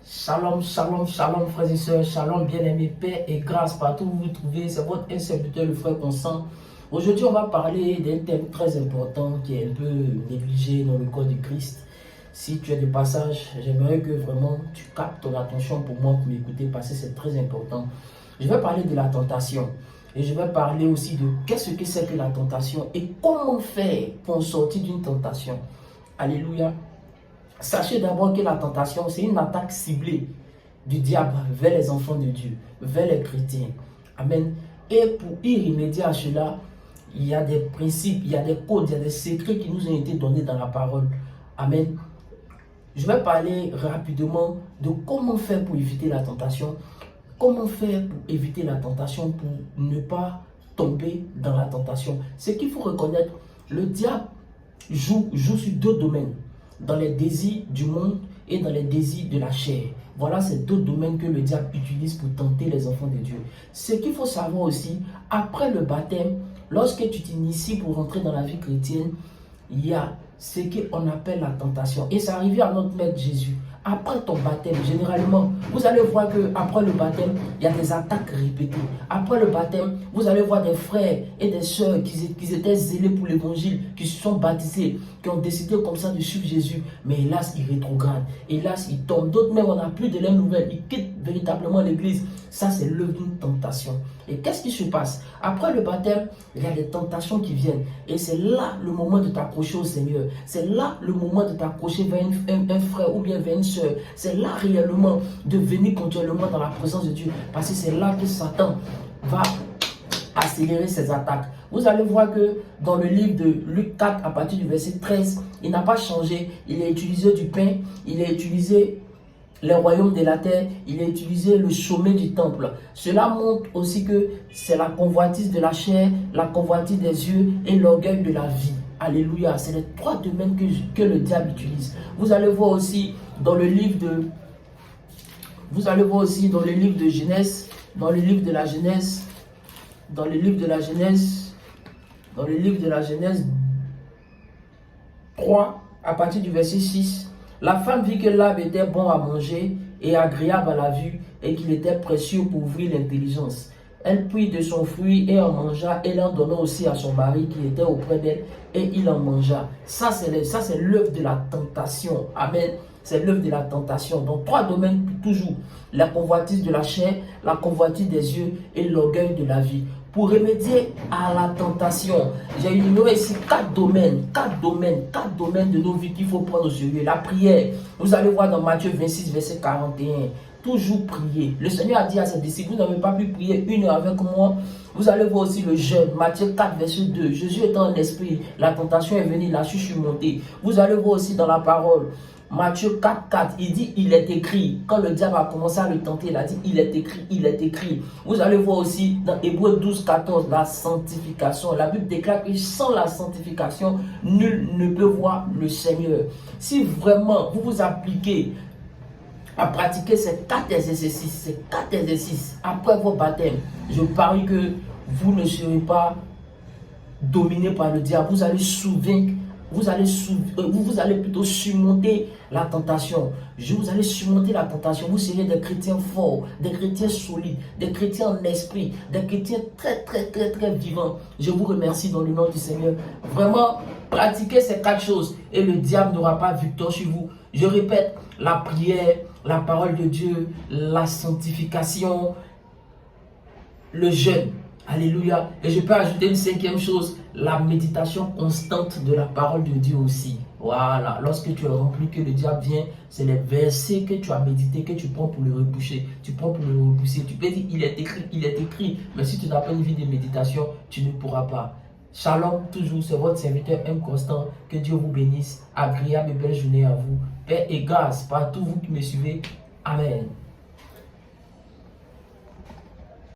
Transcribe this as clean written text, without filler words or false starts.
Shalom, shalom, shalom, frères et sœurs, shalom, bien-aimés, paix et grâce partout où vous vous trouvez. C'est votre serviteur, le frère Constant. Aujourd'hui, on va parler d'un thème très important qui est un peu négligé dans le corps de Christ. Si tu es de passage, j'aimerais que vraiment tu captes ton attention pour moi, pour m'écouter, parce que c'est très important. Je vais parler de la tentation. Et je vais parler aussi de qu'est-ce que c'est que la tentation et comment faire pour sortir d'une tentation. Alléluia. Sachez d'abord que la tentation, c'est une attaque ciblée du diable vers les enfants de Dieu, vers les chrétiens. Amen. Et pour y remédier à cela, il y a des principes, il y a des codes, il y a des secrets qui nous ont été donnés dans la parole. Amen. Je vais parler rapidement de comment faire pour éviter la tentation. Comment faire pour éviter la tentation, pour ne pas tomber dans la tentation. Ce qu'il faut reconnaître, le diable joue sur deux domaines. Dans les désirs du monde et dans les désirs de la chair. Voilà ces deux domaines que le diable utilise pour tenter les enfants de Dieu. Ce qu'il faut savoir aussi, après le baptême, lorsque tu t'inities pour rentrer dans la vie chrétienne, il y a ce qu'on appelle la tentation. Et c'est arrivé à notre Maître Jésus. Après ton baptême, généralement, vous allez voir qu'après le baptême, il y a des attaques répétées. Après le baptême, vous allez voir des frères et des sœurs qui étaient zélés pour l'évangile, qui se sont baptisés, qui ont décidé comme ça de suivre Jésus. Mais hélas, ils rétrogradent. Hélas, ils tombent. D'autres même, on n'a plus de leurs nouvelles. Ils quittent véritablement l'église. Ça, c'est l'œuvre d'une tentation. Et qu'est-ce qui se passe? Après le baptême, il y a des tentations qui viennent. Et c'est là le moment de t'accrocher au Seigneur. C'est là le moment de t'accrocher vers un frère ou bien vers une sœur. C'est là réellement de venir continuellement dans la présence de Dieu. Parce que c'est là que Satan va accélérer ses attaques. Vous allez voir que dans le livre de Luc 4, à partir du verset 13, il n'a pas changé. Il a utilisé du pain, il a utilisé les royaumes de la terre, il a utilisé le sommet du temple. Cela montre aussi que c'est la convoitise de la chair, la convoitise des yeux et l'orgueil de la vie. Alléluia, c'est les trois domaines que le diable utilise. Vous allez voir aussi dans le livre de Genèse, dans le livre de la Genèse 3, à partir du verset 6. La femme vit que l'arbre était bon à manger et agréable à la vue et qu'il était précieux pour ouvrir l'intelligence. Elle prit de son fruit et en mangea et l'en donna aussi à son mari qui était auprès d'elle et il en mangea. Ça, c'est l'œuvre de la tentation. Amen. C'est l'œuvre de la tentation. Dans trois domaines toujours. La convoitise de la chair, la convoitise des yeux et l'orgueil de la vie. Pour remédier à la tentation, j'ai énuméré ici quatre domaines de nos vies qu'il faut prendre au sérieux. La prière, vous allez voir dans Matthieu 26, verset 41. Toujours prier. Le Seigneur a dit à ses disciples, vous n'avez pas pu prier 1 heure avec moi. Vous allez voir aussi le jeûne. Matthieu 4, verset 2. Jésus étant en esprit, la tentation est venue, il a su surmonter. Vous allez voir aussi dans la parole. Matthieu 4, 4, il dit, il est écrit. Quand le diable a commencé à le tenter, il a dit, il est écrit, il est écrit. Vous allez voir aussi dans Hébreux 12, 14, la sanctification. La Bible déclare que sans la sanctification, nul ne peut voir le Seigneur. Si vraiment vous vous appliquez à pratiquer ces quatre exercices après vos baptêmes, je parie que vous ne serez pas dominé par le diable. Vous allez vous allez plutôt surmonter la tentation. Vous allez surmonter la tentation. Vous serez des chrétiens forts, des chrétiens solides, des chrétiens en esprit, des chrétiens très vivants. Je vous remercie dans le nom du Seigneur. Vraiment, pratiquez ces quatre choses et le diable n'aura pas victoire sur vous. Je répète, la prière, la parole de Dieu, la sanctification, le jeûne. Alléluia. Et je peux ajouter une cinquième chose, la méditation constante de la parole de Dieu aussi. Voilà. Lorsque tu es rempli, que le diable vient, c'est les versets que tu as médité, que tu prends pour le repousser. Tu prends pour le repousser. Tu peux dire, il est écrit, il est écrit. Mais si tu n'as pas une vie de méditation, tu ne pourras pas. Shalom, toujours, c'est votre serviteur M. Constant. Que Dieu vous bénisse. Agréable et belle journée à vous. Paix et grâce partout vous qui me suivez. Amen.